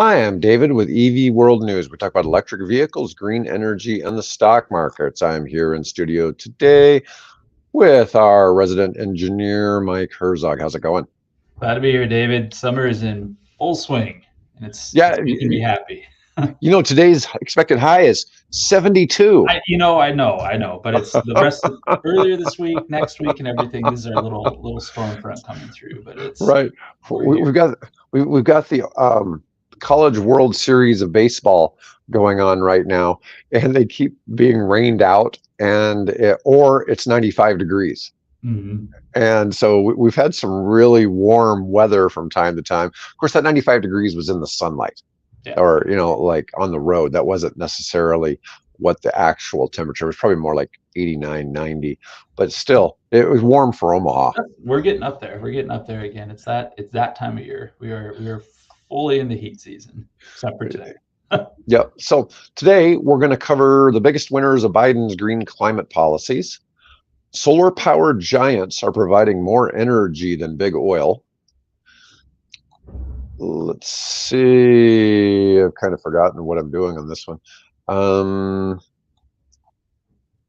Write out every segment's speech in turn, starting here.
Hi, I'm David with EV World News. We talk about electric vehicles, green energy, and the stock markets. I'm here in studio today with our resident engineer, Mike Herzog. How's it going? Glad to be here, David. Summer is in full swing, and it's Yeah, making me happy. today's expected high is 72. I know, but it's the rest of earlier this week, next week, and everything. This is our little storm front coming through, but Right. we're here. We've got the College World Series of baseball going on right now, and they keep being rained out, or it's 95 degrees. hmm And so we've had some really warm weather from time to time. Of course, that 95 degrees was in the sunlight Yeah, or, like on the road. That wasn't necessarily what the actual temperature was, probably more like 89, 90. But still, it was warm for Omaha. we're getting up there. We're getting up there again. It's that time of year. We are fully in the heat season, except for today. Yep. So today we're going to cover the biggest winners of Biden's green climate policies. Solar powered giants are providing more energy than big oil. Let's see. I've kind of forgotten what I'm doing on this one.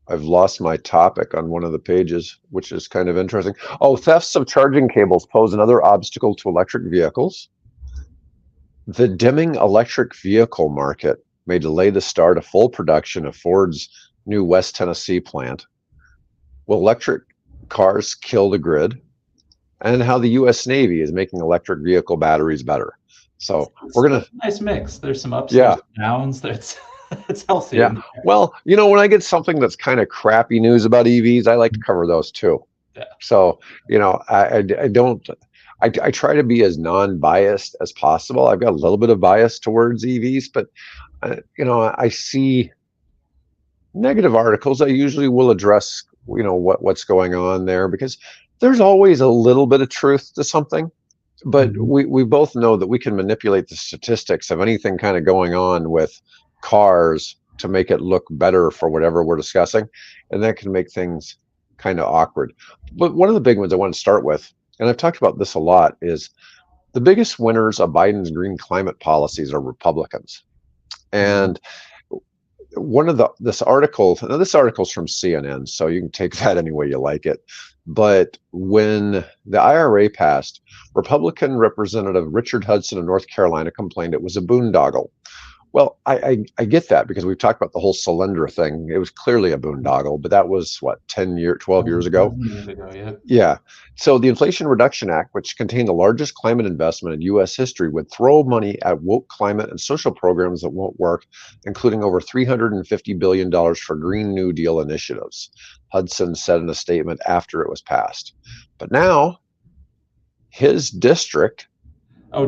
I've lost my topic on one of the pages, which is kind of interesting. Oh, thefts of charging cables pose another obstacle to electric vehicles. The dimming electric vehicle market may delay the start of full production of Ford's new West Tennessee plant. Will electric cars kill the grid? And how the U.S. Navy is making electric vehicle batteries better. So we're gonna Nice mix. There's some ups, Yeah. there's some downs. It's healthy. Yeah. Well, when I get something that's kind of crappy news about EVs, I like to cover those too. Yeah. So, I don't, I try to be as non-biased as possible. I've got a little bit of bias towards EVs, but, I see negative articles. I usually will address, what's going on there, because there's always a little bit of truth to something. But we both know that we can manipulate the statistics of anything kind of going on with cars to make it look better for whatever we're discussing, and that can make things kind of awkward. But one of the big ones I want to start with, and I've talked about this a lot, is the biggest winners of Biden's green climate policies are Republicans. And this article's from CNN, so you can take that any way you like it. But when the IRA passed, Republican Representative Richard Hudson of North Carolina complained it was a boondoggle. Well, I get that, because we've talked about the whole Solyndra thing. It was clearly a boondoggle, but that was what, 12 years ago? Yeah. Yeah. So the Inflation Reduction Act, which contained the largest climate investment in U.S. history, would throw money at woke climate and social programs that won't work, including over $350 billion for Green New Deal initiatives, Hudson said in a statement after it was passed. But now his district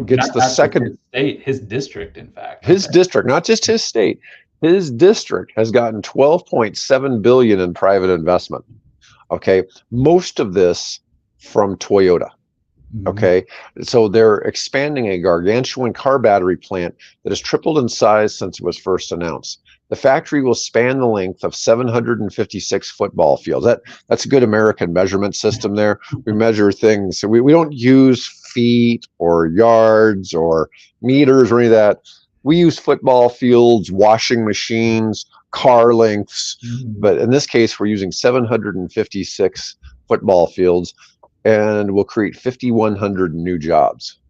gets the second. His state, his district, in fact. His district, not just his state, his district has gotten 12.7 billion in private investment. Okay, most of this from Toyota. Okay, so they're expanding a gargantuan car battery plant that has tripled in size since it was first announced. The factory will span the length of 756 football fields. That's a good American measurement system there. We measure things. So we don't use feet or yards or meters or any of that. We use football fields, washing machines, car lengths. But in this case, we're using 756 football fields, and we'll create 5,100 new jobs.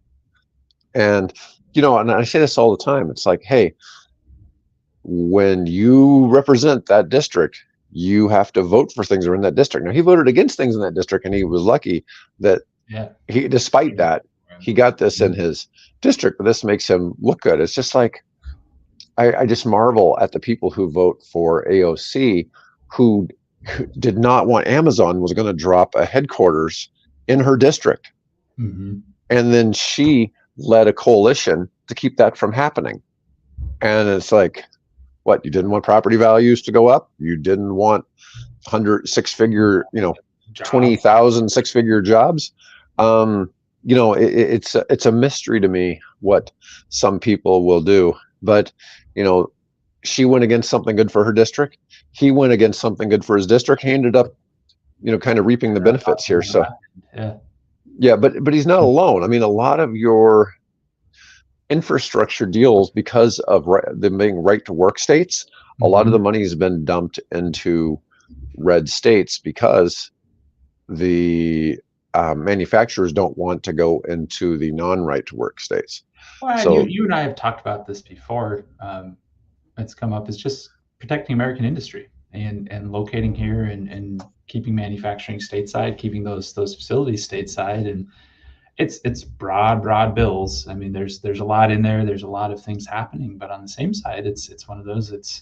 And, and I say this all the time. It's like, hey, when you represent that district, you have to vote for things that are in that district. Now, he voted against things in that district, and he was lucky that despite that, he got this in his district, but this makes him look good. It's just like, I just marvel at the people who vote for AOC, who did not want Amazon was going to drop a headquarters in her district. And then she led a coalition to keep that from happening. And it's like, what, you didn't want property values to go up? You didn't want 6-figure, 20,000 6-figure jobs? It's a mystery to me what some people will do. But, she went against something good for her district. He went against something good for his district. He ended up, kind of reaping the benefits here. So, but he's not alone. I mean, a lot of your infrastructure deals, because of them being right to work states, a lot of the money has been dumped into red states because the manufacturers don't want to go into the non-right to work states. Well, So you and I have talked about this before. It's come up as just protecting American industry and locating here and keeping manufacturing stateside, keeping those facilities stateside, and it's broad bills. I mean, there's a lot in there. There's a lot of things happening, but on the same side, it's one of those. It's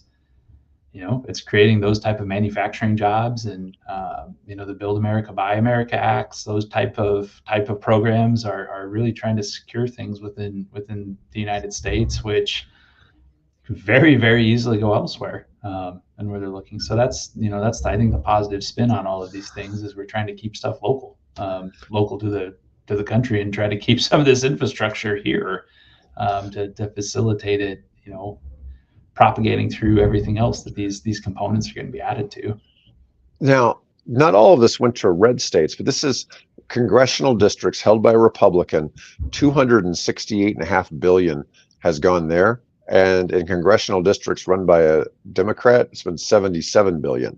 creating those type of manufacturing jobs, and the Build America, Buy America acts. Those type of programs are really trying to secure things within the United States, which could very easily go elsewhere, and where they're looking. So that's I think the positive spin on all of these things is we're trying to keep stuff local, local to the country, and try to keep some of this infrastructure here, to facilitate it, propagating through everything else that these components are going to be added to. Now, not all of this went to red states, but this is congressional districts held by a Republican. 268.5 billion has gone there, and in congressional districts run by a Democrat, it's been 77 billion.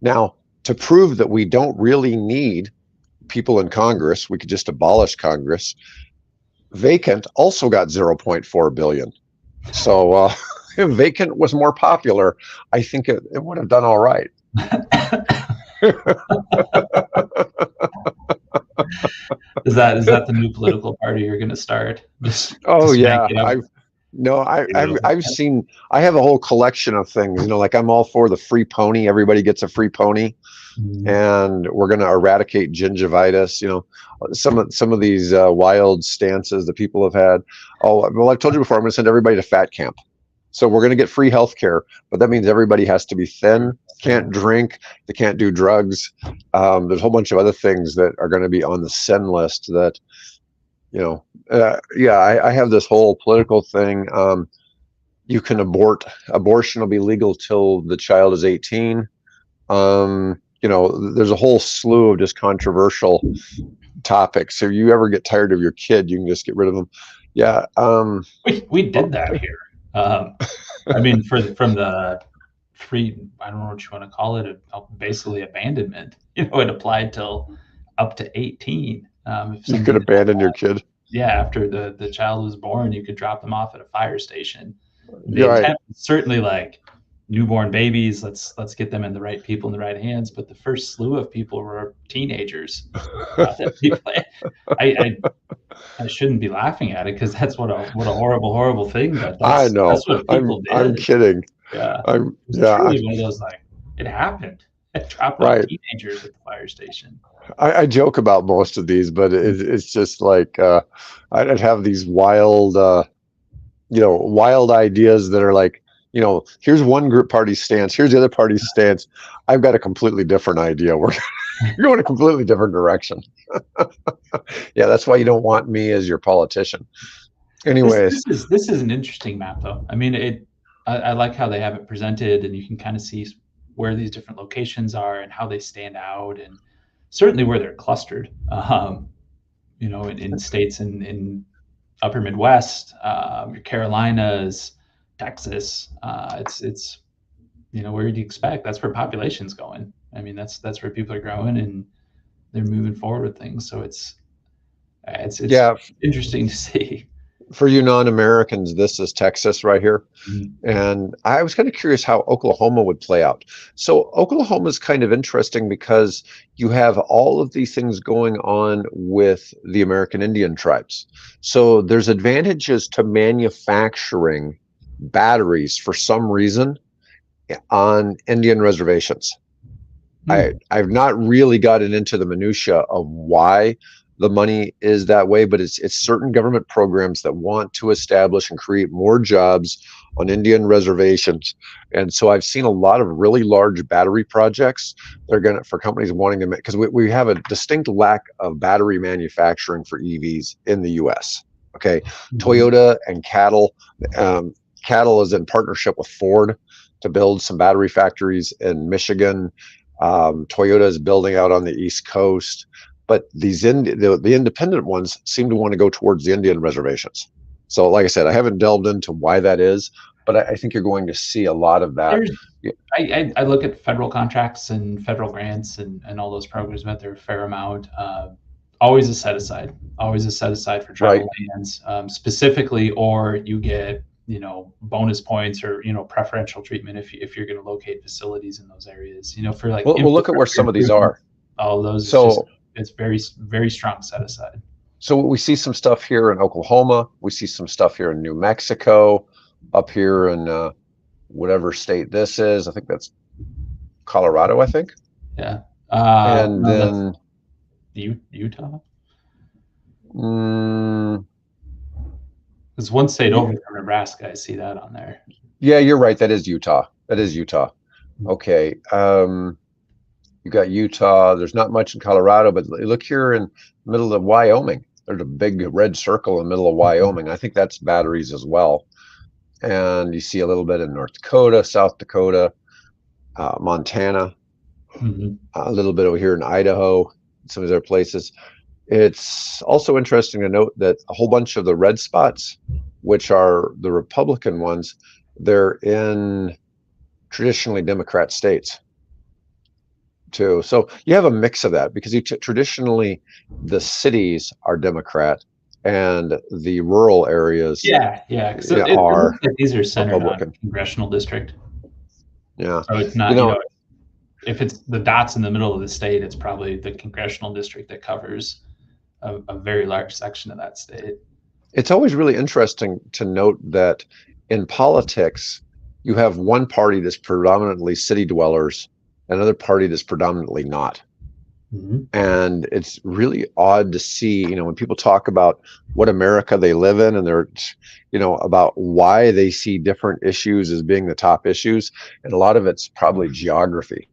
Now, to prove that we don't really need people in Congress, we could just abolish Congress. Vacant also got 0.4 billion. So if Vacant was more popular, I think it would have done all right. Is that the new political party you're going to start? I've seen. I have a whole collection of things. Like I'm all for the free pony. Everybody gets a free pony, and we're going to eradicate gingivitis. Some of these wild stances that people have had. Oh well, I've told you before. I'm going to send everybody to fat camp. So we're going to get free health care, but that means everybody has to be thin, can't drink, they can't do drugs. There's a whole bunch of other things that are going to be on the sin list that, I have this whole political thing. You can abortion will be legal till the child is 18. There's a whole slew of just controversial topics. If you ever get tired of your kid, you can just get rid of them. Yeah. We did that here. I mean, from the free, I don't know what you want to call it, basically abandonment. It applied till up to 18. If you could abandon your kid. Yeah, after the child was born, you could drop them off at a fire station. Right. Certainly, like newborn babies, let's get them in the right people in the right hands. But the first slew of people were teenagers. I shouldn't be laughing at it because that's what a horrible thing. But I know. That's what people did. I'm kidding. Yeah. It's truly one of those, like, it happened. It dropped off teenagers at the fire station. I joke about most of these, but it's just like I'd have these wild ideas that are like, here's one group party's stance, here's the other party's stance. I've got a completely different idea. We're going a completely different direction. Yeah, that's why you don't want me as your politician. Anyways, this is an interesting map, though. I mean, I like how they have it presented, and you can kind of see where these different locations are and how they stand out, and certainly where they're clustered. In states in upper Midwest, your Carolinas, Texas. It's where do you expect? That's where population's going. I mean, that's where people are growing and they're moving forward with things. So it's interesting to see. For you non-Americans, this is Texas right here. Mm-hmm. And I was kind of curious how Oklahoma would play out. So Oklahoma is kind of interesting because you have all of these things going on with the American Indian tribes. So there's advantages to manufacturing batteries for some reason on Indian reservations. Mm-hmm. I've not really gotten into the minutia of why the money is that way, but it's certain government programs that want to establish and create more jobs on Indian reservations. And so I've seen a lot of really large battery projects. For companies wanting to make, because we have a distinct lack of battery manufacturing for EVs in the US. Okay. Mm-hmm. Toyota and Cattle is in partnership with Ford to build some battery factories in Michigan. Toyota is building out on the East Coast. But the independent ones seem to want to go towards the Indian reservations. So like I said, I haven't delved into why that is, but I think you're going to see a lot of that. I look at federal contracts and federal grants and all those programs, but they're a fair amount. Always a set aside for tribal lands, specifically, or you get, bonus points or, preferential treatment if you're going to locate facilities in those areas, for like, we'll look at where some of these are. All of those. So it's very, very strong set aside. So we see some stuff here in Oklahoma. We see some stuff here in New Mexico, up here in whatever state this is. I think that's Colorado, I think. Yeah. And then Utah. There's one state over from Nebraska. I see that on there. Yeah, you're right. That is Utah. Okay. You got Utah. There's not much in Colorado, but look here in the middle of Wyoming. There's a big red circle in the middle of Wyoming. I think that's batteries as well. And you see a little bit in North Dakota, South Dakota, Montana, a little bit over here in Idaho, some of these other places. It's also interesting to note that a whole bunch of the red spots, which are the Republican ones, they're in traditionally Democrat states too. So you have a mix of that because traditionally the cities are Democrat and the rural areas because are these are centered on congressional district. Yeah. So it's not, if it's the dots in the middle of the state, it's probably the congressional district that covers a very large section of that state. It's always really interesting to note that in politics, you have one party that's predominantly city dwellers, another party that's predominantly not. And it's really odd to see, when people talk about what America they live in and they're, about why they see different issues as being the top issues. And a lot of it's probably geography.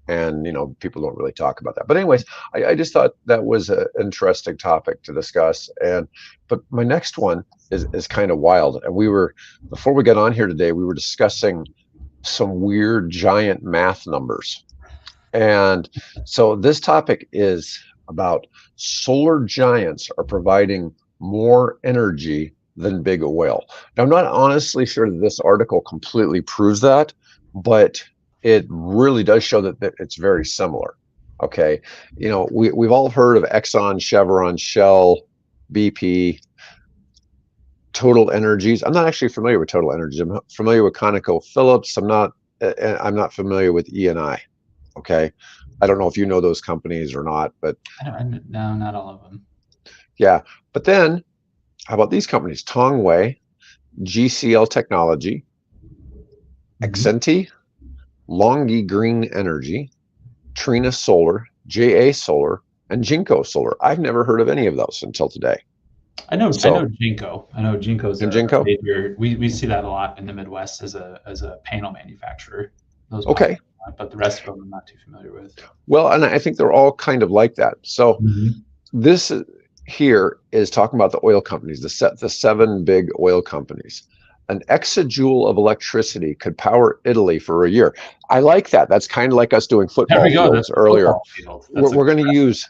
And, people don't really talk about that. But anyways, I just thought that was an interesting topic to discuss. But my next one is kind of wild. And before we got on here today, we were discussing some weird giant math numbers. And so this topic is about solar giants are providing more energy than big oil. Now, I'm not honestly sure that this article completely proves that, but it really does show that it's very similar. Okay. We've all heard of Exxon, Chevron, Shell, BP, Total Energies. I'm not actually familiar with Total Energies. I'm familiar with ConocoPhillips. I'm not familiar with E&I. Okay. I don't know if you know those companies or not, but no, not all of them. Yeah. But then how about these companies? Tongwei, GCL Technology, Exenti, Longi Green Energy, Trina Solar, JA Solar, and Jinko Solar. I've never heard of any of those until today. I know Jinko. I know Jinko's Jinko? major. We see that a lot in the Midwest as a panel manufacturer. Okay. But the rest of them I'm not too familiar with. Well, and I think they're all kind of like that. So this here is talking about the oil companies, the 7 big oil companies. An exajoule of electricity could power Italy for a year. I like that. That's kind of like us doing football fields earlier. We're going to use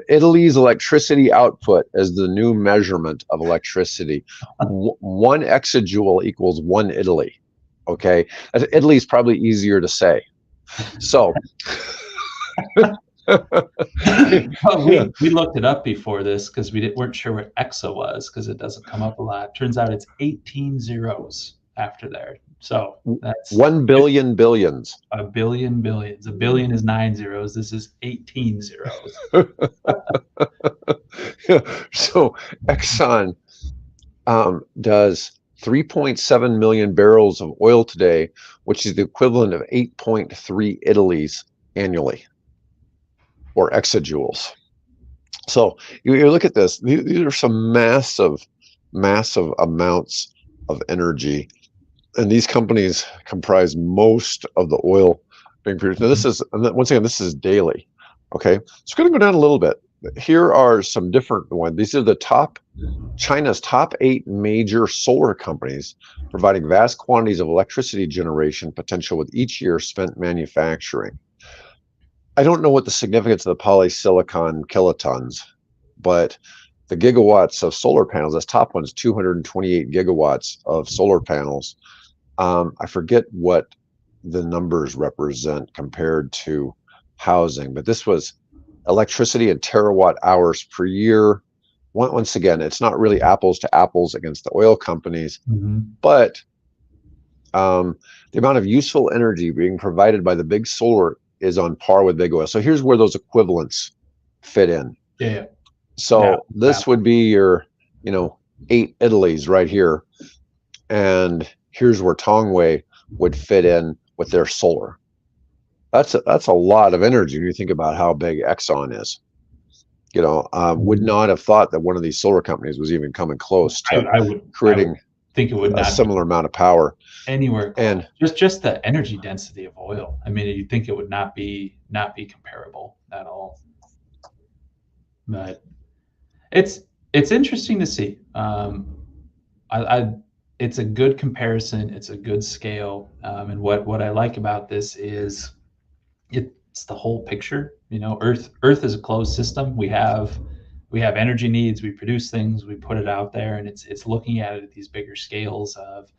Italy's electricity output as the new measurement of electricity. 1 exajoule equals 1 Italy. Okay. Italy is probably easier to say. So we looked it up before this because we weren't sure what exa was because it doesn't come up a lot. Turns out it's 18 zeros after there. So that's 1 billion billions. A billion billions. A billion is 9 zeros. This is 18 zeros. So Exxon does 3.7 million barrels of oil today, which is the equivalent of 8.3 Italy's annually, or exajoules. So you look at this, these are some massive amounts of energy. And these companies comprise most of the oil being produced. Now once again, this is daily. Okay. So we're going to go down a little bit. Here are some different ones. These are China's top 8 major solar companies providing vast quantities of electricity generation potential with each year spent manufacturing. I don't know what the significance of the polysilicon kilotons, but the gigawatts of solar panels. This top one's 228 gigawatts of solar panels. I forget what the numbers represent compared to housing, but this was electricity in terawatt hours per year. Once again, it's not really apples to apples against the oil companies, but the amount of useful energy being provided by the big solar is on par with big oil. So here's where those equivalents fit in. Yeah. So this would be your, 8 Italies right here. And here's where Tongwei would fit in with their solar. That's a lot of energy when you think about how big Exxon is. Would not have thought that one of these solar companies was even coming close to creating think it would a not similar amount of power anywhere close. And just the energy density of oil. I mean, you'd think it would not be comparable at all. But it's interesting to see. It's a good comparison. It's a good scale. And what I like about this is it's the whole picture. Earth is a closed system. We have energy needs. We produce things. We put it out there, and it's looking at it at these bigger scales of.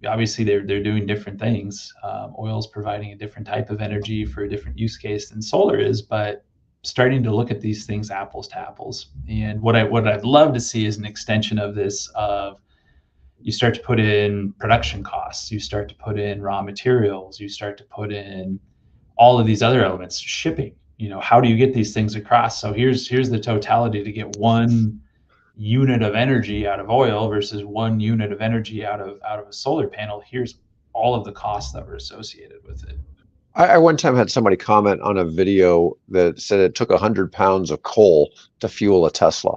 Obviously, they're doing different things. Oil's providing a different type of energy for a different use case than solar is, but starting to look at these things apples to apples. And what I'd love to see is an extension of this. Of you start to put in production costs, you start to put in raw materials, you start to put in all of these other elements, shipping. How do you get these things across? So here's the totality to get one unit of energy out of oil versus one unit of energy out of a solar panel. Here's all of the costs that were associated with it. I one time had somebody comment on a video that said it took 100 pounds of coal to fuel a Tesla.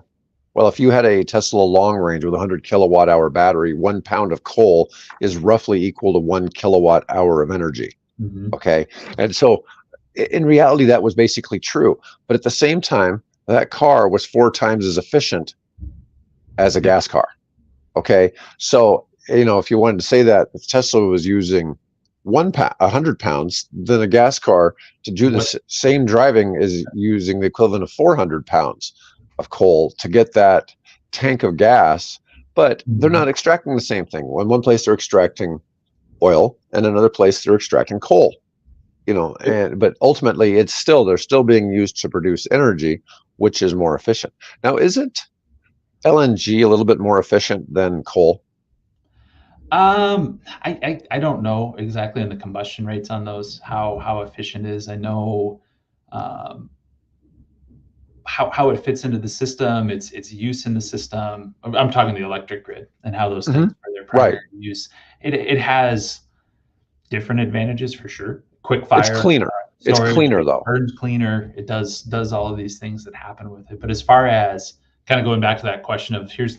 Well, if you had a Tesla long range with a 100 kilowatt hour battery, 1 pound of coal is roughly equal to 1 kilowatt hour of energy. Okay. And so in reality, that was basically true. But at the same time, that car was 4 times as efficient as a gas car. Okay. So, if you wanted to say that if Tesla was using 100 pounds, then a gas car to do the same driving is using the equivalent of 400 pounds of coal to get that tank of gas, but they're not extracting the same thing. In one place they're extracting oil, and another place they're extracting coal. But ultimately they're still being used to produce energy, which is more efficient. Now, isn't LNG a little bit more efficient than coal? I don't know exactly on the combustion rates on those, how efficient it is. I know how it fits into the system, its use in the system. I'm talking the electric grid and how those things are their primary use. It has different advantages for sure. Quick fire. It's cleaner. Storage, it's cleaner though. Burns cleaner. It does all of these things that happen with it. But as far as kind of going back to that question of here's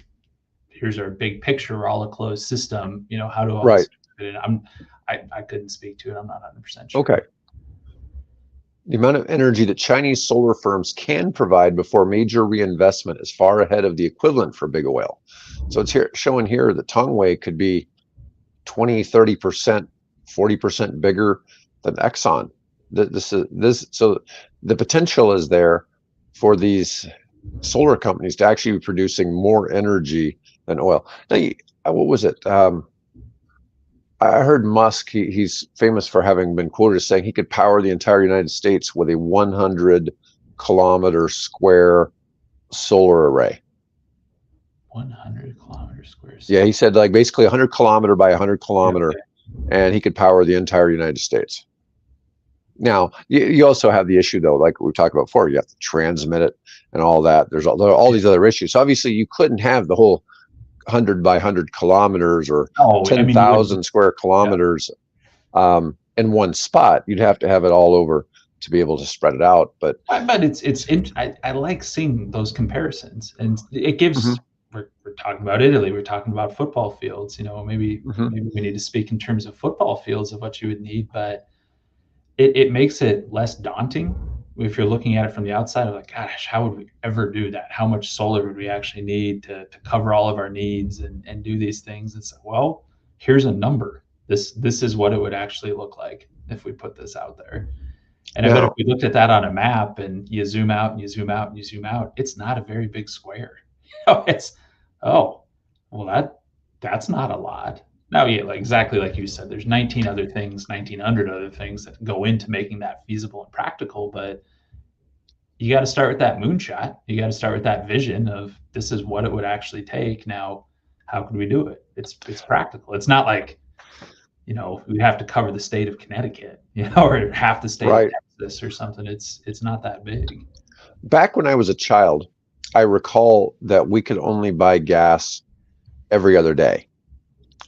our big picture, we're all a closed system, how do all this fit in? I couldn't speak to it. I'm not 100% sure. Okay. The amount of energy that Chinese solar firms can provide before major reinvestment is far ahead of the equivalent for big oil. So it's showing here that Tongwei could be 20, 30%, 40% bigger than Exxon. So the potential is there for these solar companies to actually be producing more energy than oil. Now, what was it? I heard Musk, he's famous for having been quoted as saying he could power the entire United States with a 100-kilometer square solar array. 100-kilometer square. Yeah, he said like basically 100-kilometer by 100-kilometer, and he could power the entire United States. Now, you also have the issue, though, like we talked about before, you have to transmit it and all that. There are all these other issues. So obviously, you couldn't have the whole 100 by 100 kilometers or 10,000 square kilometers in one spot. You'd have to have it all over to be able to spread it out. But I like seeing those comparisons, and it gives. We're talking about Italy. We're talking about football fields. Maybe we need to speak in terms of football fields of what you would need, but it makes it less daunting if you're looking at it from the outside of like, gosh, how would we ever do that? How much solar would we actually need to cover all of our needs and do these things? It's like, well, here's a number. This is what it would actually look like if we put this out there. And I bet if Now, we looked at that on a map and you zoom out and you zoom out and you zoom out, it's not a very big square. It's, oh, well, that's not a lot. Now, yeah, like exactly like you said, there's 19 other things, 1900 other things that go into making that feasible and practical, but you got to start with that moonshot. You got to start with that vision of this is what it would actually take. Now, how could we do it? It's practical. It's not like, we have to cover the state of Connecticut, or half the state of right. Texas or something. It's not that big. Back when I was a child, I recall that we could only buy gas every other day.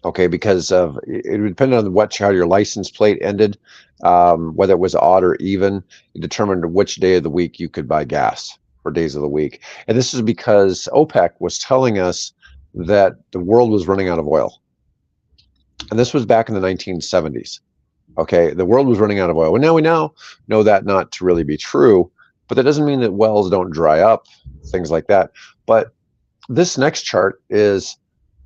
Okay, because of it would depend on how your license plate ended, whether it was odd or even. It determined which day of the week you could buy gas, or days of the week. And this is because OPEC was telling us that the world was running out of oil. And this was back in the 1970s. Okay, the world was running out of oil. And now we now know that not to really be true, but that doesn't mean that wells don't dry up, things like that. But this next chart is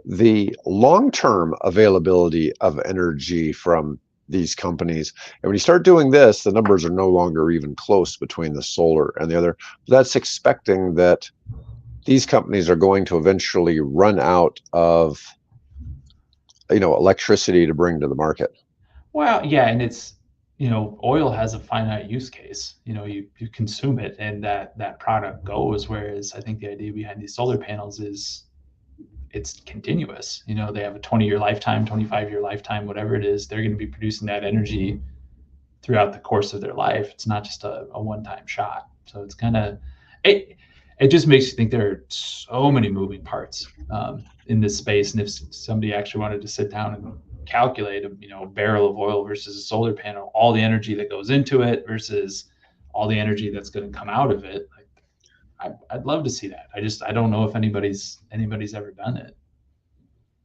the long-term availability of energy from these companies. And when you start doing this, the numbers are no longer even close between the solar and the other. That's expecting that these companies are going to eventually run out of electricity to bring to the market. Well, yeah, and it's, oil has a finite use case. You consume it and that product goes. Whereas I think the idea behind these solar panels is it's continuous. They have a 20-year lifetime, 25-year lifetime, whatever it is. They're going to be producing that energy throughout the course of their life. It's not just a one-time shot. So it's kind of it just makes you think there are so many moving parts in this space. And if somebody actually wanted to sit down and calculate a barrel of oil versus a solar panel, all the energy that goes into it versus all the energy that's going to come out of it, I'd love to see that. I don't know if anybody's ever done it.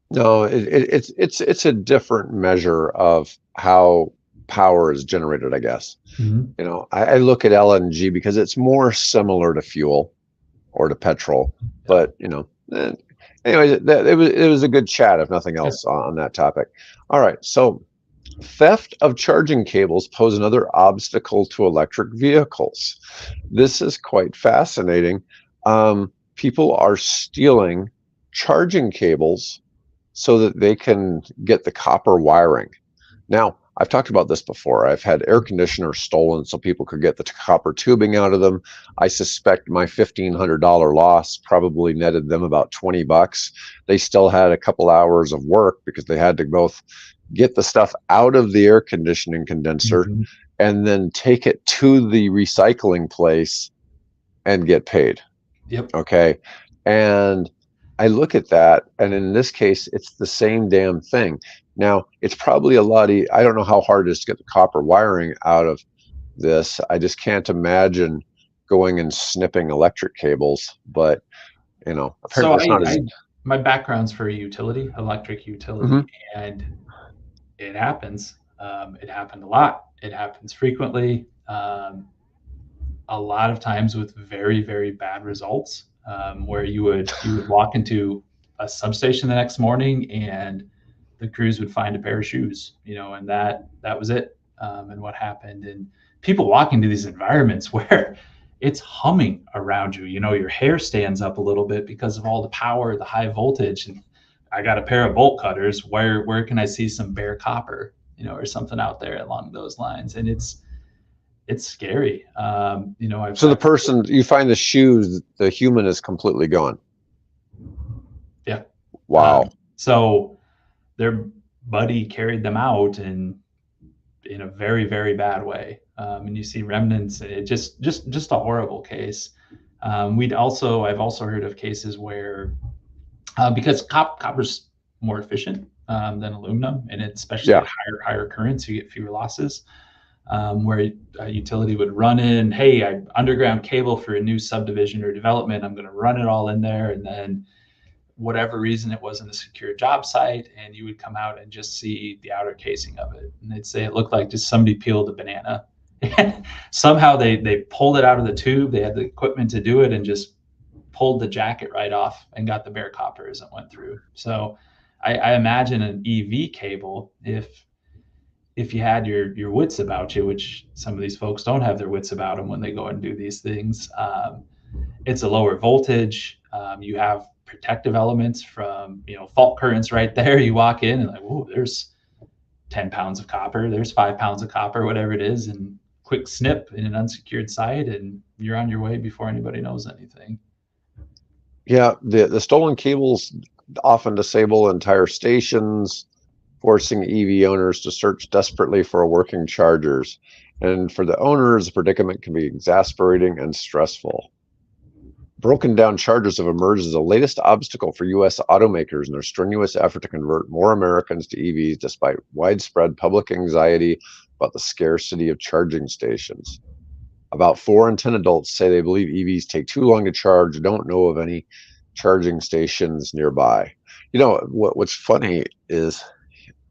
No, it's a different measure of how power is generated, I guess. Mm-hmm. I look at LNG because it's more similar to fuel or to petrol. But anyway, it was a good chat, if nothing else, on that topic. All right, so theft of charging cables pose another obstacle to electric vehicles. This is quite fascinating. People are stealing charging cables so that they can get the copper wiring. Now, I've talked about this before. I've had air conditioners stolen so people could get the copper tubing out of them. I suspect my $1,500 loss probably netted them about $20. They still had a couple hours of work because they had to both get the stuff out of the air conditioning condenser Mm-hmm. and then take it to the recycling place and get paid. Yep. Okay. And I look at that, and in this case, it's the same damn thing. Now, it's probably a lot. I don't know how hard it is to get the copper wiring out of this. I just can't imagine going and snipping electric cables. But apparently So it's not as. my background's for electric utility, Mm-hmm. and it happens. It happened a lot. It happens frequently. A lot of times with very, very bad results, where you would walk into a substation the next morning and the crews would find a pair of shoes, and that was it. And what happened, and people walk into these environments where it's humming around you. Your hair stands up a little bit because of all the power, the high voltage. And I got a pair of bolt cutters. Where can I see some bare copper, or something out there along those lines? And it's scary. So the person, you find the shoes, the human is completely gone. Yeah. Wow. So their buddy carried them out in a very, very bad way. And you see remnants. It just a horrible case. I've also heard of cases where because copper's more efficient than aluminum, and especially at higher currents, you get fewer losses. Where a utility would run in, hey, I underground cable for a new subdivision or development. I'm going to run it all in there, and then whatever reason it wasn't a secure job site, and you would come out and just see the outer casing of it, and they'd say it looked like just somebody peeled a banana. And somehow they pulled it out of the tube. They had the equipment to do it, and just pulled the jacket right off and got the bare copper as it went through. So I imagine an EV cable, if if you had your wits about you, which some of these folks don't have their wits about them when they go and do these things, it's a lower voltage. You have protective elements from, fault currents right there. You walk in and like, whoa, there's 10 pounds of copper, there's 5 pounds of copper, whatever it is, and quick snip in an unsecured site, and you're on your way before anybody knows anything. Yeah, the stolen cables often disable entire stations, forcing EV owners to search desperately for working chargers. And for the owners, the predicament can be exasperating and stressful. Broken down chargers have emerged as the latest obstacle for U.S. automakers in their strenuous effort to convert more Americans to EVs, despite widespread public anxiety about the scarcity of charging stations. About 4 in 10 adults say they believe EVs take too long to charge, don't know of any charging stations nearby. What's funny is,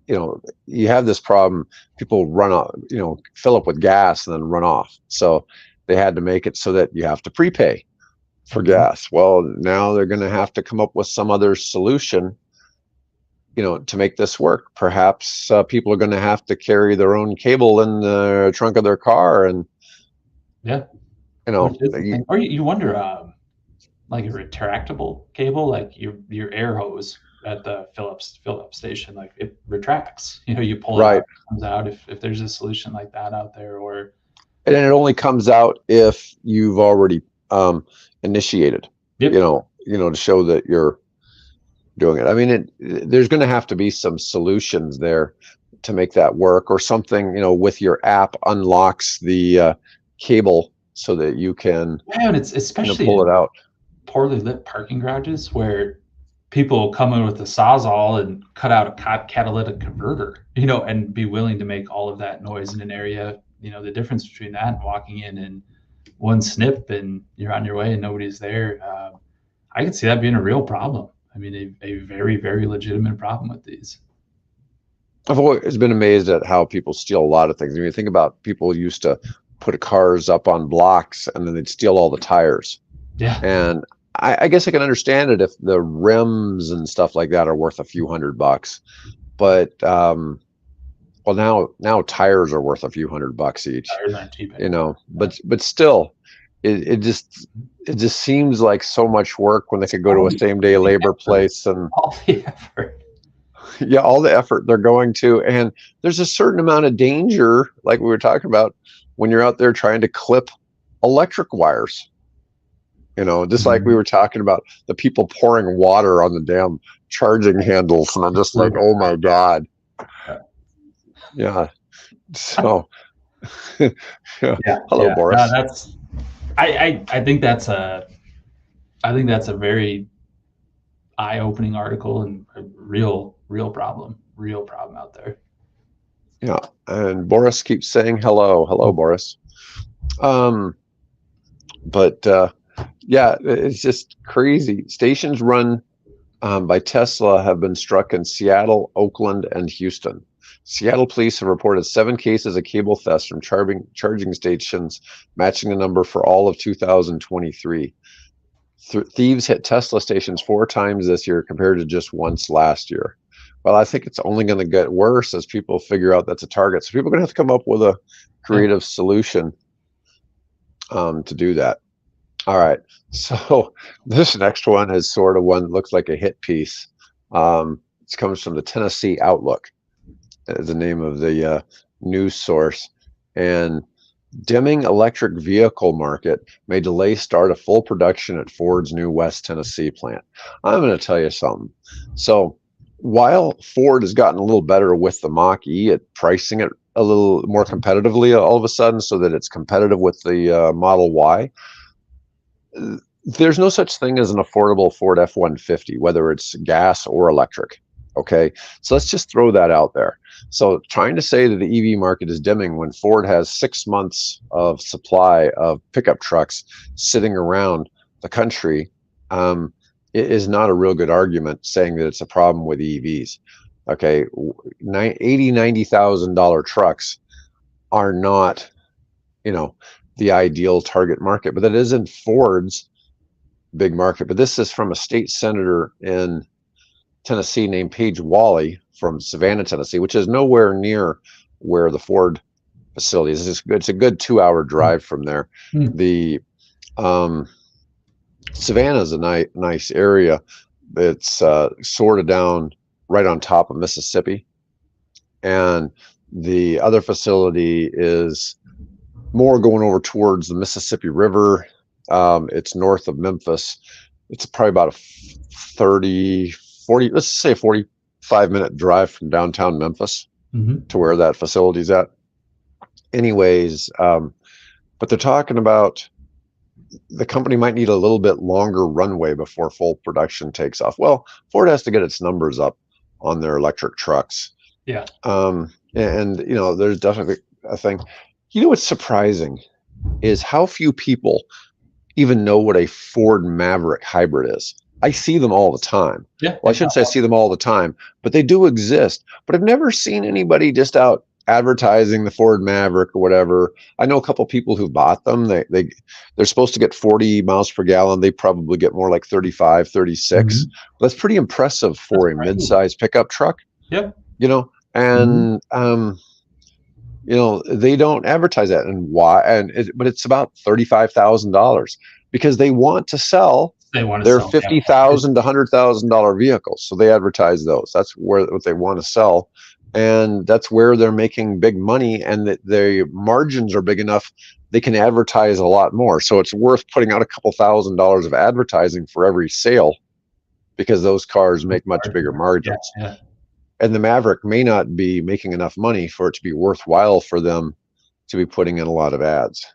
you have this problem, people run off, fill up with gas and then run off. So they had to make it so that you have to prepay for gas. Well, now they're going to have to come up with some other solution, to make this work. Perhaps people are going to have to carry their own cable in the trunk of their car, and or you wonder, like a retractable cable, like your air hose at the fill up station, like it retracts. You pull it out, it comes out. If there's a solution like that out there, and it only comes out if you've already initiated. Yep. To show that you're doing it. I mean, there's going to have to be some solutions there to make that work, or something, with your app unlocks the cable so that you can and it's especially pull it out. Poorly lit parking garages where people come in with a sawzall and cut out a catalytic converter, and be willing to make all of that noise in an area. The difference between that and walking in and one snip and you're on your way and nobody's there. I could see that being a real problem. I mean, a very, very legitimate problem with these. I've always been amazed at how people steal a lot of things. I mean, you think about people used to put cars up on blocks and then they'd steal all the tires. Yeah. And I guess I can understand it if the rims and stuff like that are worth a few $100, but now tires are worth a few $100 each. Tires aren't cheap, but still, it just seems like so much work when they could go to a same-day labor place, and all the effort. Yeah, all the effort they're going to, and there's a certain amount of danger, like we were talking about, when you're out there trying to clip electric wires. Just like we were talking about the people pouring water on the damn charging handles, and I'm just like, oh my God. Yeah. So, Hello, Boris. No, I think that's a very eye-opening article and a real problem out there. Yeah, and Boris keeps saying hello, Boris. Yeah, it's just crazy. Stations run by Tesla have been struck in Seattle, Oakland, and Houston. Seattle police have reported 7 cases of cable theft from charging stations, matching the number for all of 2023. Thieves hit Tesla stations 4 times this year compared to just once last year. Well, I think it's only going to get worse as people figure out that's a target. So people are going to have to come up with a creative solution to do that. All right. So this next one is sort of one that looks like a hit piece. It comes from the Tennessee Outlook, is the name of the news source. And dimming electric vehicle market may delay start of full production at Ford's new West Tennessee plant. I'm going to tell you something. So while Ford has gotten a little better with the Mach-E at pricing it a little more competitively all of a sudden so that it's competitive with the Model Y, there's no such thing as an affordable Ford F-150, whether it's gas or electric. Okay, so let's just throw that out there. So trying to say that the EV market is dimming when Ford has 6 months of supply of pickup trucks sitting around the country, it is not a real good argument saying that it's a problem with EVs. Okay, $90,000 trucks are not, the ideal target market, but that isn't Ford's big market. But this is from a state senator in Tennessee named Paige Wall from Savannah, Tennessee, which is nowhere near where the Ford facility is. It's a good 2-hour drive from there. Mm. The Savannah is a nice area. It's sort of down right on top of Mississippi, and the other facility is more going over towards the Mississippi River. It's north of Memphis. It's probably about a 40, let's say 45-minute drive from downtown Memphis to where that facility's at. Anyways, but they're talking about the company might need a little bit longer runway before full production takes off. Well, Ford has to get its numbers up on their electric trucks. Yeah. And you know, there's definitely a thing. You know what's surprising is how few people even know what a Ford Maverick hybrid is. I see them all the time. Yeah. Well, I shouldn't say I see them all the time, but they do exist. But I've never seen anybody just out advertising the Ford Maverick or whatever. I know a couple people who bought them. They're supposed to get 40 miles per gallon. They probably get more like 35, 36. That's pretty impressive for a mid-size pickup truck. Yep. You know, and you know, they don't advertise that, and why? But it's about $35,000 because they want to sell. Their $50,000 to $100,000 vehicles, so they advertise those. That's what they want to sell, and that's where they're making big money, and that their margins are big enough they can advertise a lot more. So it's worth putting out a couple $1,000s of advertising for every sale, because those cars make much bigger margins. Yeah. And the Maverick may not be making enough money for it to be worthwhile for them to be putting in a lot of ads.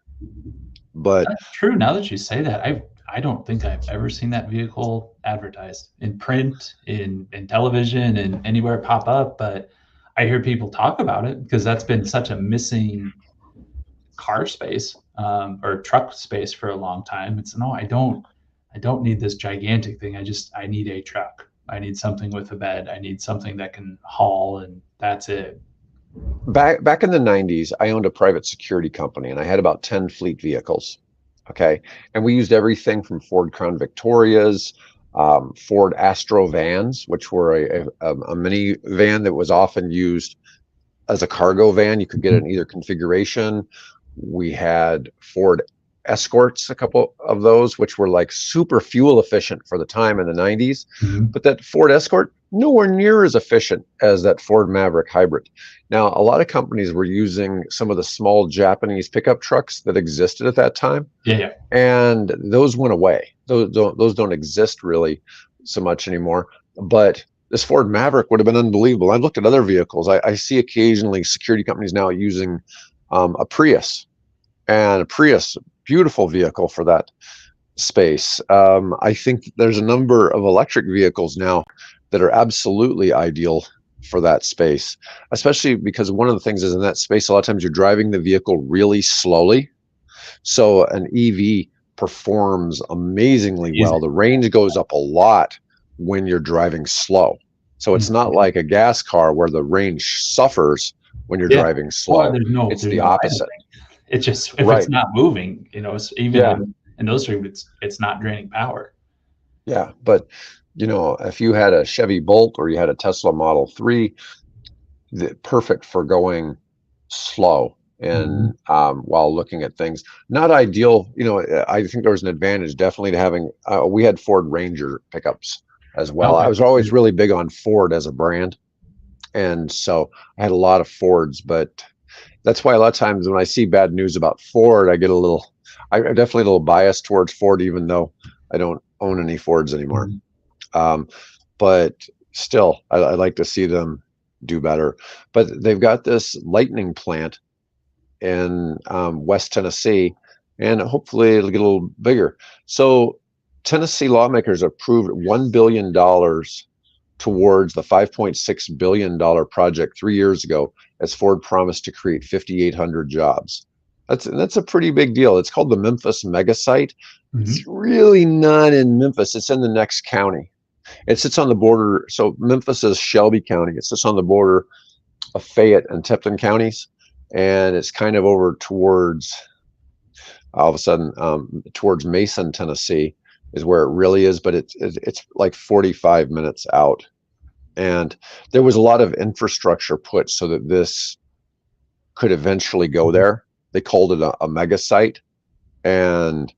But that's true. Now that you say that, I don't think I've ever seen that vehicle advertised in print, in television, and anywhere pop up. But I hear people talk about it because that's been such a missing car space or truck space for a long time. It's no, I don't need this gigantic thing. I need a truck. I need something with a bed. I need something that can haul, and that's it. Back in the 90s, I owned a private security company, and I had about 10 fleet vehicles. Okay. And we used everything from Ford Crown Victorias, Ford Astro vans, which were a minivan that was often used as a cargo van. You could get it in either configuration. We had Ford Escorts, a couple of those, which were like super fuel efficient for the time in the 90s. But that Ford Escort, nowhere near as efficient as that Ford Maverick hybrid. Now, a lot of companies were using some of the small Japanese pickup trucks that existed at that time. Yeah. And those went away. Those don't exist really so much anymore. But this Ford Maverick would have been unbelievable. I looked at other vehicles. I see occasionally security companies now using a Prius, and a Prius, beautiful vehicle for that space. I think there's a number of electric vehicles now that are absolutely ideal for that space, especially because one of the things is in that space, a lot of times you're driving the vehicle really slowly. So an EV performs amazingly well. The range goes up a lot when you're driving slow. So it's not like a gas car where the range suffers when you're driving slow. Well, it's the opposite. It's just, if it's not moving, you know, even in those terms, it's not draining power. Yeah. But, you know, if you had a Chevy Bolt or you had a Tesla Model 3, perfect for going slow and while looking at things. Not ideal. You know, I think there was an advantage definitely to having, we had Ford Ranger pickups as well. I was always really big on Ford as a brand. And so I had a lot of Fords, but that's why a lot of times when I see bad news about Ford, I'm definitely a little biased towards Ford, even though I don't own any Fords anymore. But still, I like to see them do better. But they've got this lightning plant in West Tennessee, and hopefully it'll get a little bigger. So Tennessee lawmakers approved $1 billion towards the $5.6 billion project 3 years ago, as Ford promised to create 5,800 jobs. That's a pretty big deal. It's called the Memphis Mega Site. It's really not in Memphis. It's in the next county. It sits on the border. So Memphis is Shelby County. It sits on the border of Fayette and Tipton counties, and it's kind of over towards, all of a sudden, towards Mason, Tennessee, is where it really is. But it's like 45 minutes out. And there was a lot of infrastructure put so that this could eventually go there. They called it a mega site, but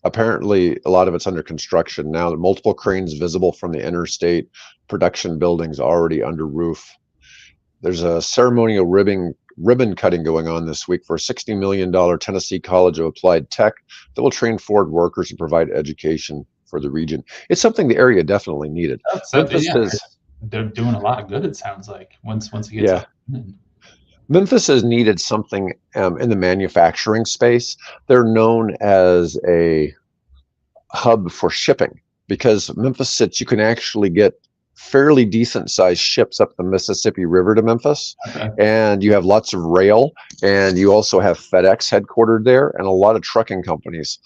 apparently a lot of it's under construction now. There are multiple cranes visible from the interstate, production buildings already under roof. There's a ceremonial ribbon cutting going on this week for a $60 million Tennessee College of Applied Tech that will train Ford workers and provide education for the region. It's something the area definitely needed. They're doing a lot of good, it sounds like, once it gets up. Memphis has needed something in the manufacturing space. They're known as a hub for shipping because Memphis sits, you can actually get fairly decent sized ships up the Mississippi River to Memphis. Okay. And you have lots of rail, and you also have FedEx headquartered there, and a lot of trucking companies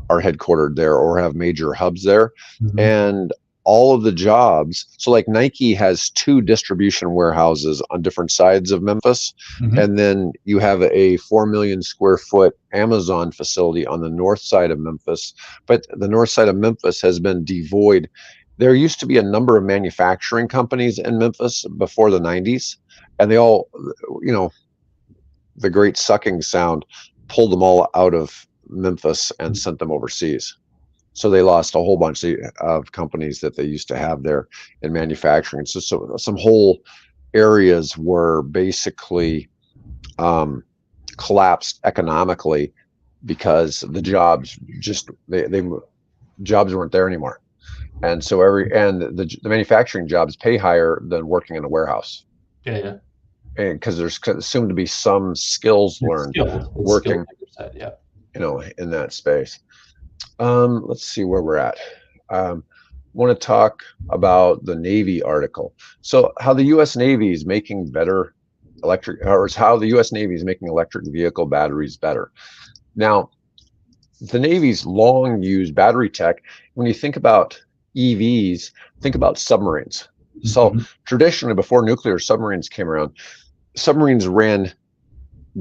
are headquartered there or have major hubs there. Mm-hmm. And all of the jobs, so like Nike has 2 distribution warehouses on different sides of Memphis, Mm-hmm. and then you have a 4 million square foot Amazon facility on the north side of Memphis. But the north side of Memphis has been devoid. There used to be a number of manufacturing companies in Memphis before the 90s, and they all, the great sucking sound pulled them all out of Memphis and sent them overseas. So they lost a whole bunch of companies that they used to have there in manufacturing. So some whole areas were basically collapsed economically because the jobs jobs weren't there anymore. And so the manufacturing jobs pay higher than working in a warehouse. Yeah. And because there's assumed to be some skills learned working, in that space. Let's see where we're at. Want to talk about the Navy article. So how the U.S. Navy is making how the U.S. Navy is making electric vehicle batteries better. Now, the Navy's long used battery tech. When you think about EVs, think about submarines. Mm-hmm. So traditionally, before nuclear submarines came around, submarines ran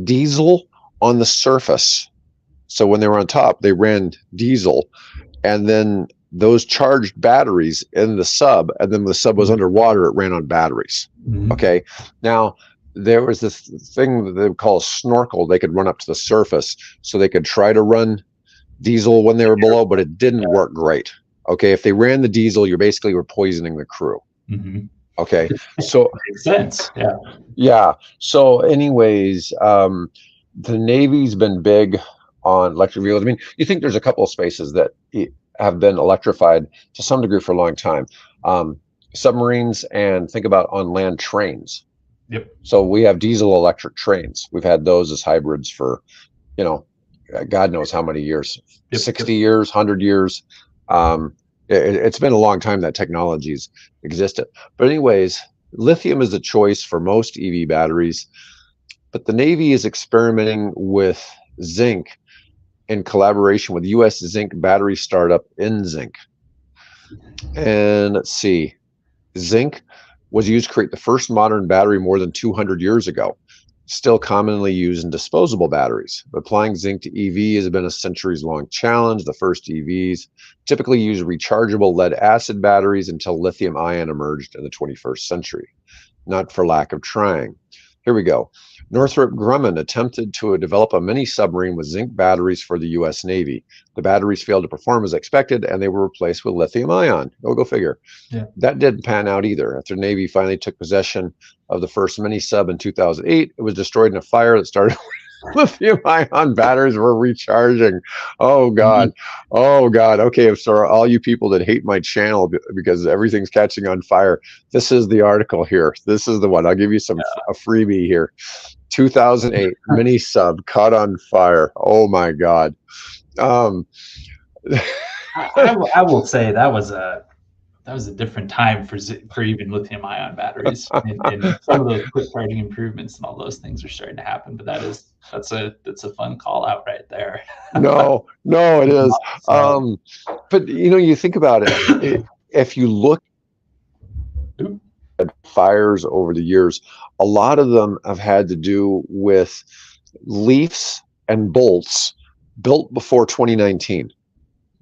diesel on the surface. So when they were on top, they ran diesel, and then those charged batteries in the sub, and then the sub was underwater, it ran on batteries. Mm-hmm. Okay. Now, there was this thing that they would call a snorkel. They could run up to the surface, so they could try to run diesel when they were below, but it didn't work great. Okay. If they ran the diesel, you basically were poisoning the crew. Mm-hmm. Okay. So makes sense. Yeah. Yeah. So anyways, the Navy's been big on electric vehicles. I mean, you think there's a couple of spaces that have been electrified to some degree for a long time. Submarines, and think about on land trains. Yep. So we have diesel electric trains. We've had those as hybrids for, God knows how many years, 60 years, 100 years. It's been a long time that technologies existed. But anyways, lithium is the choice for most EV batteries, but the Navy is experimenting with zinc in collaboration with U.S. zinc battery startup InZinc. And let's see, zinc was used to create the first modern battery more than 200 years ago, still commonly used in disposable batteries. But applying zinc to EV has been a centuries-long challenge. The first EVs typically use rechargeable lead acid batteries until lithium ion emerged in the 21st century, not for lack of trying. Here we go. Northrop Grumman attempted to develop a mini submarine with zinc batteries for the U.S. Navy. The batteries failed to perform as expected, and they were replaced with lithium ion. Go figure. Yeah. That didn't pan out either. After the Navy finally took possession of the first mini sub in 2008, it was destroyed in a fire that started lithium ion batteries were recharging. Oh God. Oh God. Okay. So all you people that hate my channel because everything's catching on fire, this is the article here. This is the one. I'll give you a freebie here. 2008 mini sub caught on fire. Oh my God. I will say that was a different time for even lithium ion batteries, and some of those quick charging improvements and all those things are starting to happen. But that's a fun call out right there. No, it is. But you think about it. If you look at fires over the years, a lot of them have had to do with leafs and bolts built before 2019.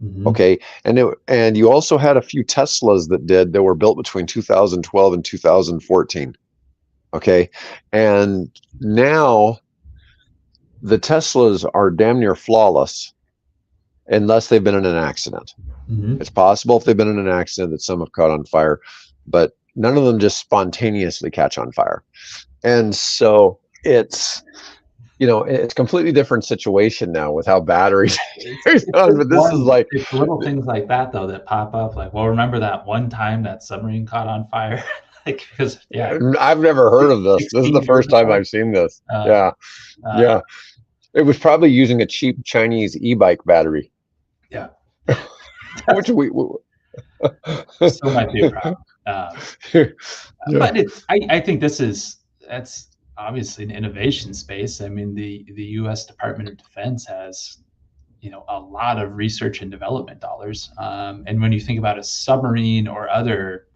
Mm-hmm. Okay, and you also had a few Teslas that were built between 2012 and 2014. Okay. And now the Teslas are damn near flawless unless they've been in an accident. It's possible if they've been in an accident that some have caught on fire, but none of them just spontaneously catch on fire. And so it's, it's a completely different situation now with how batteries are done. But this is like, it's little things like that though that pop up. Like, well, remember that one time that submarine caught on fire? Like, because I've never heard of this. This is the first time I've seen this. Yeah. It was probably using a cheap Chinese e-bike battery. Yeah. Which we still might be a problem. But I think that's obviously an innovation space. I mean, the U.S. Department of Defense has, a lot of research and development dollars. And when you think about a submarine or other,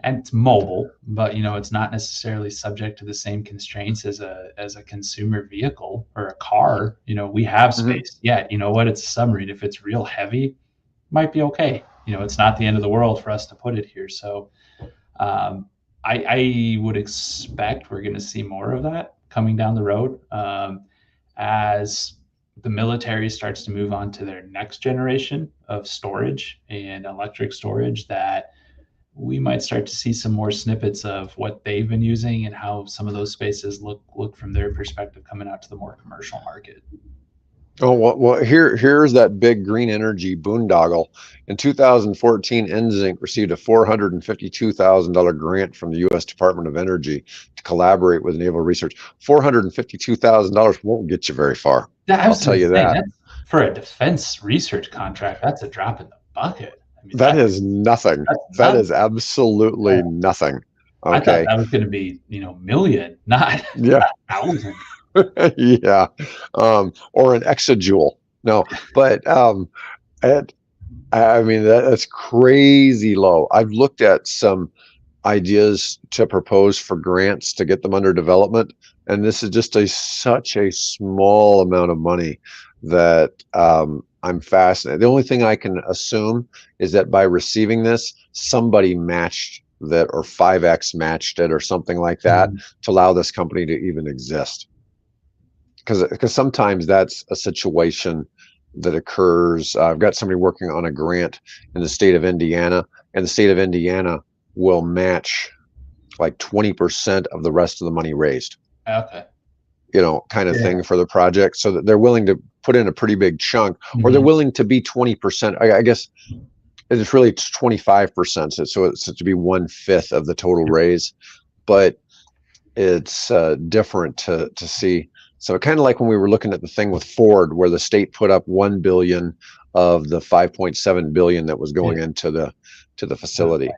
and it's mobile, but it's not necessarily subject to the same constraints as a consumer vehicle or a car. We have space. Yeah, you know what? It's a submarine. If it's real heavy, might be okay. It's not the end of the world for us to put it here. So I would expect we're going to see more of that coming down the road as the military starts to move on to their next generation of storage and electric storage, that we might start to see some more snippets of what they've been using and how some of those spaces look from their perspective coming out to the more commercial market. Oh, well, here's that big green energy boondoggle. In 2014, NZinc received a $452,000 grant from the U.S. Department of Energy to collaborate with naval research. $452,000 won't get you very far. I'll tell you that. For a defense research contract, that's a drop in the bucket. I mean, that is nothing. That is absolutely nothing. Okay. I thought that was going to be, million, not thousand. Yeah. Or an exajoule. No, but I mean, that's crazy low. I've looked at some ideas to propose for grants to get them under development, and this is just such a small amount of money that I'm fascinated. The only thing I can assume is that by receiving this, somebody matched that, or 5x matched it or something like that, to allow this company to even exist. Because sometimes that's a situation that occurs. I've got somebody working on a grant in the state of Indiana, and the state of Indiana will match like 20% of the rest of the money raised. Okay. Kind of thing for the project, so that they're willing to put in a pretty big chunk, or they're willing to be 20%. I guess it's really 25%. So it's to be 1/5 of the total raise, but it's different to see. So kind of like when we were looking at the thing with Ford, where the state put up $1 billion of the $5.7 billion that was going into the facility.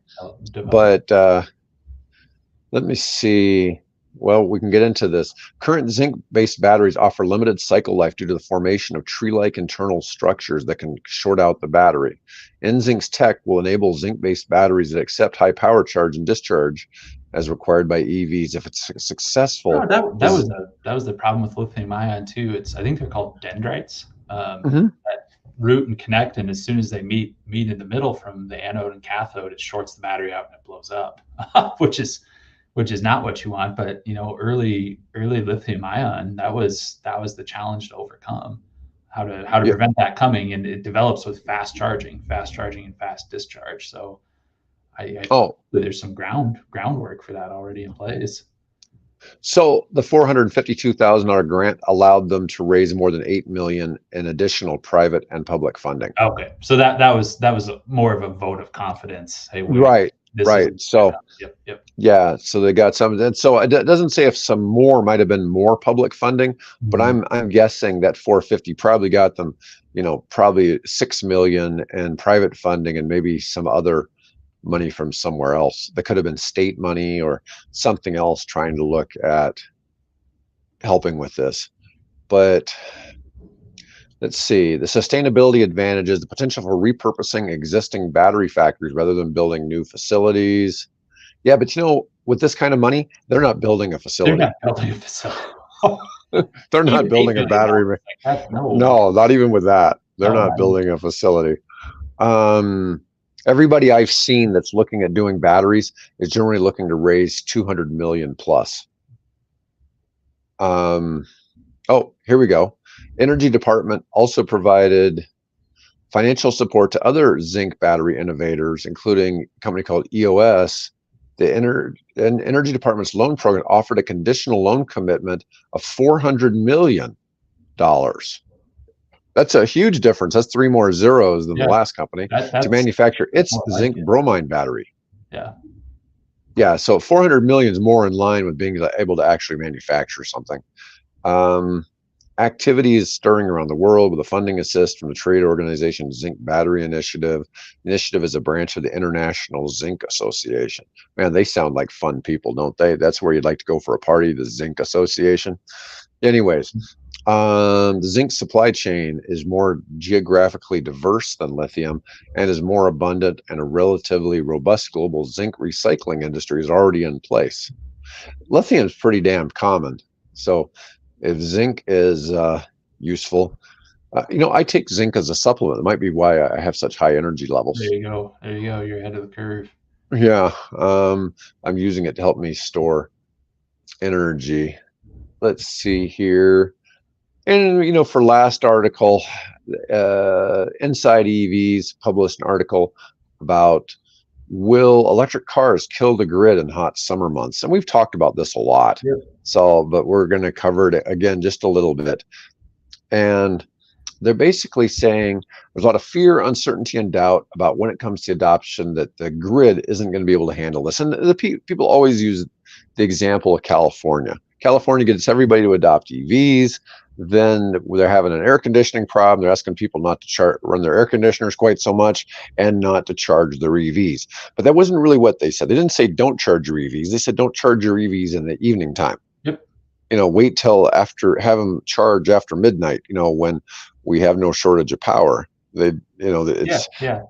But let me see. Well, we can get into this. Current zinc-based batteries offer limited cycle life due to the formation of tree-like internal structures that can short out the battery. NZinc's tech will enable zinc-based batteries that accept high power charge and discharge as required by EVs. If it's successful, that was the problem with lithium-ion too. I think they're called dendrites that root and connect, and as soon as they meet in the middle from the anode and cathode, it shorts the battery out and it blows up, which is not what you want. But early lithium ion, that was the challenge to overcome, how to prevent that coming, and it develops with fast charging and fast discharge. So there's some groundwork for that already in place. So the $452,000 grant allowed them to raise more than $8 million in additional private and public funding. Okay, so that was more of a vote of confidence. Hey, right. So yep. Yeah, so they got some. And so it doesn't say if some more might have been more public funding, but I'm guessing that 450 probably got them, probably $6 million in private funding, and maybe some other money from somewhere else. That could have been state money or something else trying to look at helping with this. But let's see, the sustainability advantages, the potential for repurposing existing battery factories rather than building new facilities. Yeah, but with this kind of money, they're not building a facility. They're not building a facility. They're not building a battery. No, not even with that. They're not building a facility. Everybody I've seen that's looking at doing batteries is generally looking to raise 200 million plus. Oh, here we go. Energy Department also provided financial support to other zinc battery innovators, including a company called EOS. The Energy Department's loan program offered a conditional loan commitment of $400 million. That's a huge difference. That's 3 more zeros than the last company to manufacture its zinc bromine battery. Yeah. Yeah, so 400 million is more in line with being able to actually manufacture something. Activity is stirring around the world with a funding assist from the trade organization Zinc Battery Initiative. The initiative is a branch of the International Zinc Association. Man, they sound like fun people, don't they? That's where you'd like to go for a party, the Zinc Association. Anyways, the zinc supply chain is more geographically diverse than lithium and is more abundant, and a relatively robust global zinc recycling industry is already in place. Lithium is pretty damn common. So if zinc is useful, I take zinc as a supplement. It might be why I have such high energy levels. There you go. There you go. You're ahead of the curve. Yeah. I'm using it to help me store energy. Let's see here. And, for last article, Inside EVs published an article about, will electric cars kill the grid in hot summer months? And we've talked about this a lot. Yep. But we're going to cover it again just a little bit. And they're basically saying there's a lot of fear, uncertainty, and doubt about when it comes to adoption, that the grid isn't going to be able to handle this. And the people always use the example of California. California gets everybody to adopt EVs. Then they're having an air conditioning problem. They're asking people not to run their air conditioners quite so much and not to charge their EVs. But that wasn't really what they said. They didn't say don't charge your EVs. They said don't charge your EVs in the evening time. Yep. Wait till have them charge after midnight, when we have no shortage of power. It's yeah.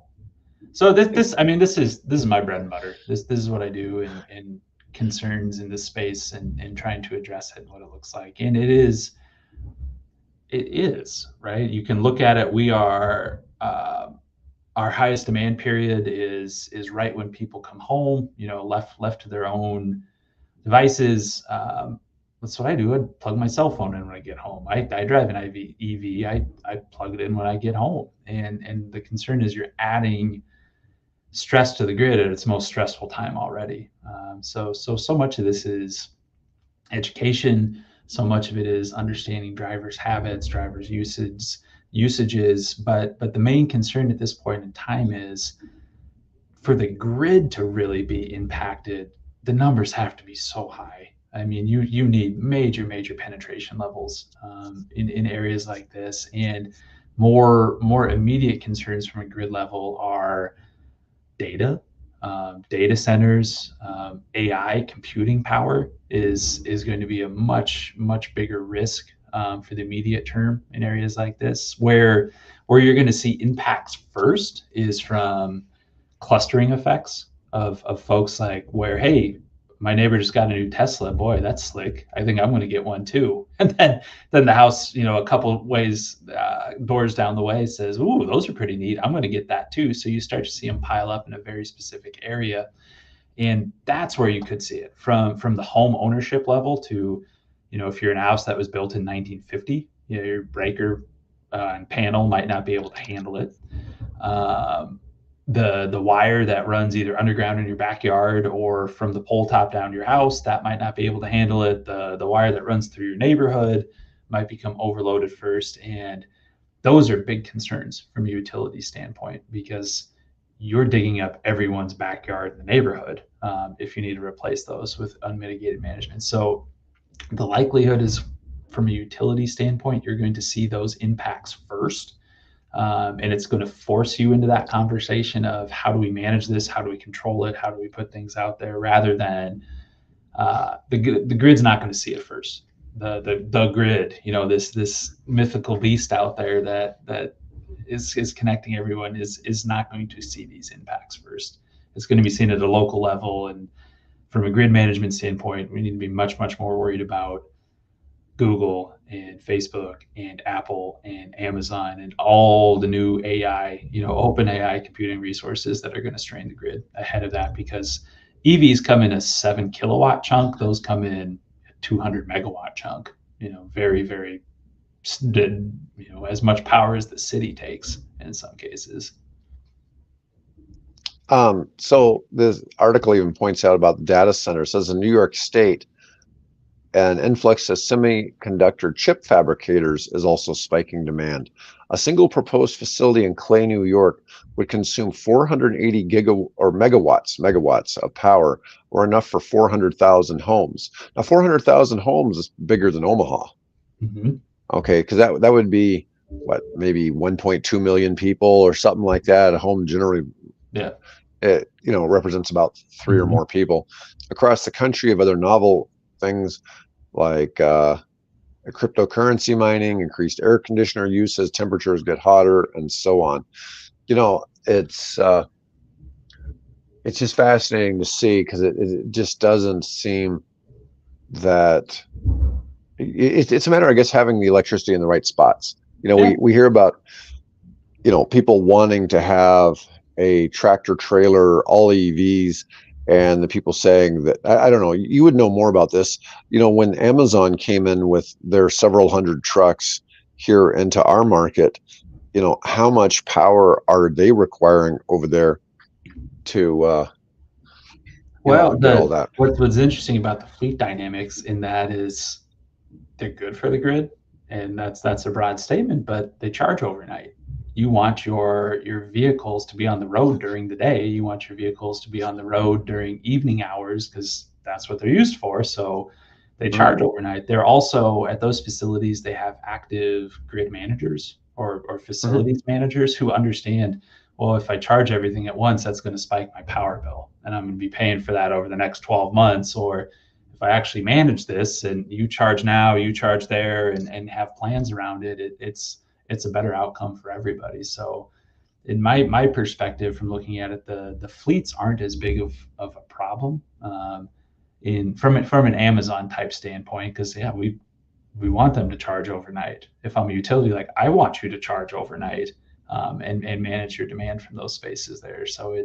So this is my bread and butter. This is what I do in concerns in this space and trying to address it and what it looks like. And it is right. You can look at it. We are our highest demand period is right when people come home, left to their own devices. That's what I do. I plug my cell phone in when I get home. I drive an EV. I plug it in when I get home. And the concern is you're adding stress to the grid at its most stressful time already. So much of this is education. So much of it is understanding drivers' habits, drivers' usages. But the main concern at this point in time is for the grid to really be impacted, the numbers have to be so high. I mean, you need major penetration levels in areas like this, and more immediate concerns from a grid level are data centers, AI computing power is going to be a much bigger risk for the immediate term in areas like this, where you're going to see impacts first is from clustering effects of folks like where, hey, my neighbor just got a new Tesla. Boy, that's slick. I think I'm going to get one too. And then the house, a couple ways, doors down the way says, ooh, those are pretty neat. I'm going to get that too. So you start to see them pile up in a very specific area. And that's where you could see it from the home ownership level to, if you're in a house that was built in 1950, your breaker and panel might not be able to handle it. The wire that runs either underground in your backyard or from the pole top down to your house, that might not be able to handle it. The wire that runs through your neighborhood might become overloaded first. And those are big concerns from a utility standpoint, because you're digging up everyone's backyard in the neighborhood if you need to replace those with unmitigated management. So the likelihood is, from a utility standpoint, you're going to see those impacts first. And it's going to force you into that conversation of how do we manage this? How do we control it? How do we put things out there, rather than the grid's not going to see it first. The grid, this mythical beast out there that is connecting everyone is not going to see these impacts first. It's going to be seen at a local level. And from a grid management standpoint, we need to be much more worried about Google and Facebook and Apple and Amazon and all the new AI, open AI computing resources that are going to strain the grid ahead of that, because EVs come in a 7 kilowatt chunk. Those come in a 200 megawatt chunk, very, very, as much power as the city takes in some cases. So this article even points out about the data center. It says in New York State, an influx of semiconductor chip fabricators is also spiking demand. A single proposed facility in Clay, New York, would consume 480 megawatts of power, or enough for 400,000 homes. Now, 400,000 homes is bigger than Omaha. Mm-hmm. Okay, because that would be what, maybe 1.2 million people or something like that. A home generally, yeah, it represents about 3 or more people. Across the country, of other novel things like cryptocurrency mining, increased air conditioner use as temperatures get hotter, and so on. It's just fascinating to see, because it just doesn't seem that it's a matter, I guess, having the electricity in the right spots. We hear about people wanting to have a tractor trailer, all EVs, and the people saying that, I don't know, you would know more about this. When Amazon came in with their several hundred trucks here into our market, how much power are they requiring over there to get all that? What's interesting about the fleet dynamics in that is they're good for the grid, and that's a broad statement, but they charge overnight. You want your vehicles to be on the road during the day. You want your vehicles to be on the road during evening hours, because that's what they're used for. So they charge overnight. They're also, at those facilities, they have active grid managers or facilities managers who understand, well, if I charge everything at once, that's going to spike my power bill, and I'm going to be paying for that over the next 12 months. Or if I actually manage this, and you charge now, you charge there, and have plans around it, it's a better outcome for everybody. So in my perspective, from looking at it, the fleets aren't as big of a problem from an Amazon type standpoint, because we want them to charge overnight. If I'm a utility, like, I want you to charge overnight, and manage your demand from those spaces there. So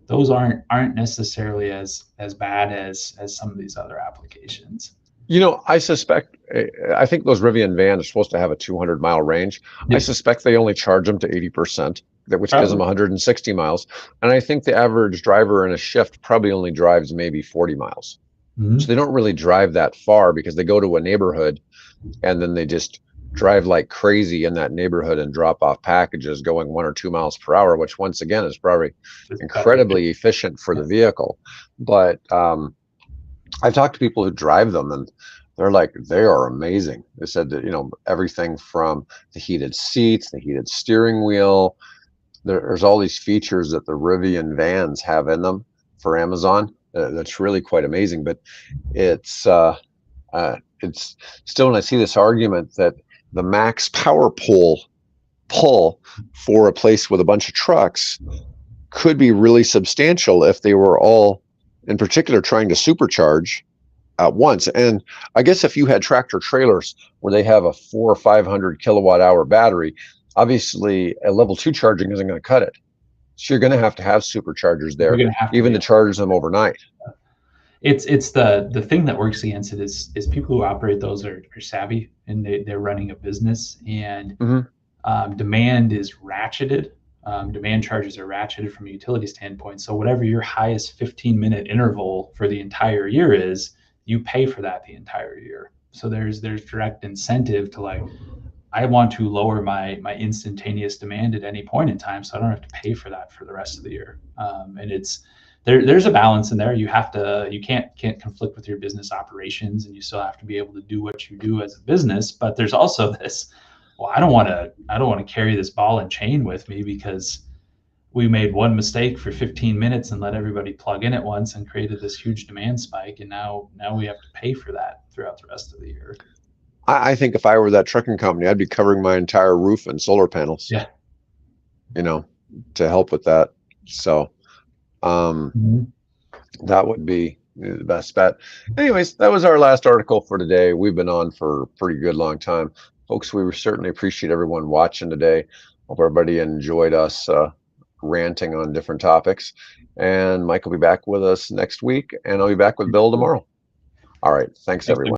those aren't necessarily as bad as some of these other applications. I think those Rivian vans are supposed to have a 200-mile range. Yep. I suspect they only charge them to 80%, which gives them 160 miles. And I think the average driver in a shift probably only drives maybe 40 miles. Mm-hmm. So they don't really drive that far, because they go to a neighborhood and then they just drive like crazy in that neighborhood and drop off packages going 1 or 2 miles per hour, which once again is probably incredibly efficient for the vehicle. But I've talked to people who drive them, and they're like, they are amazing. They said that, everything from the heated seats, the heated steering wheel, there's all these features that the Rivian vans have in them for Amazon. That's really quite amazing. But it's still, when I see this argument that the max power pull for a place with a bunch of trucks could be really substantial if they were all, in particular, trying to supercharge at once. And I guess if you had tractor trailers where they have a 400 or 500 kilowatt hour battery, obviously a level 2 charging isn't going to cut it. So you're going to have superchargers there, even to charge them overnight. It's the thing that works against it is people who operate those are savvy, and they're running a business, and demand is ratcheted. Demand charges are ratcheted from a utility standpoint. So whatever your highest 15-minute interval for the entire year is, you pay for that the entire year. So there's direct incentive to, like, I want to lower my instantaneous demand at any point in time, so I don't have to pay for that for the rest of the year. And there's a balance in there. You can't conflict with your business operations, and you still have to be able to do what you do as a business. But there's also this, well, I don't want to carry this ball and chain with me, because we made one mistake for 15 minutes and let everybody plug in at once and created this huge demand spike, and now we have to pay for that throughout the rest of the year. I think if I were that trucking company, I'd be covering my entire roof in solar panels. Yeah. To help with that. So that would be the best bet. Anyways, that was our last article for today. We've been on for a pretty good long time. Folks, we certainly appreciate everyone watching today. Hope everybody enjoyed us ranting on different topics. And Mike will be back with us next week, and I'll be back with Bill tomorrow. All right. Thanks everyone.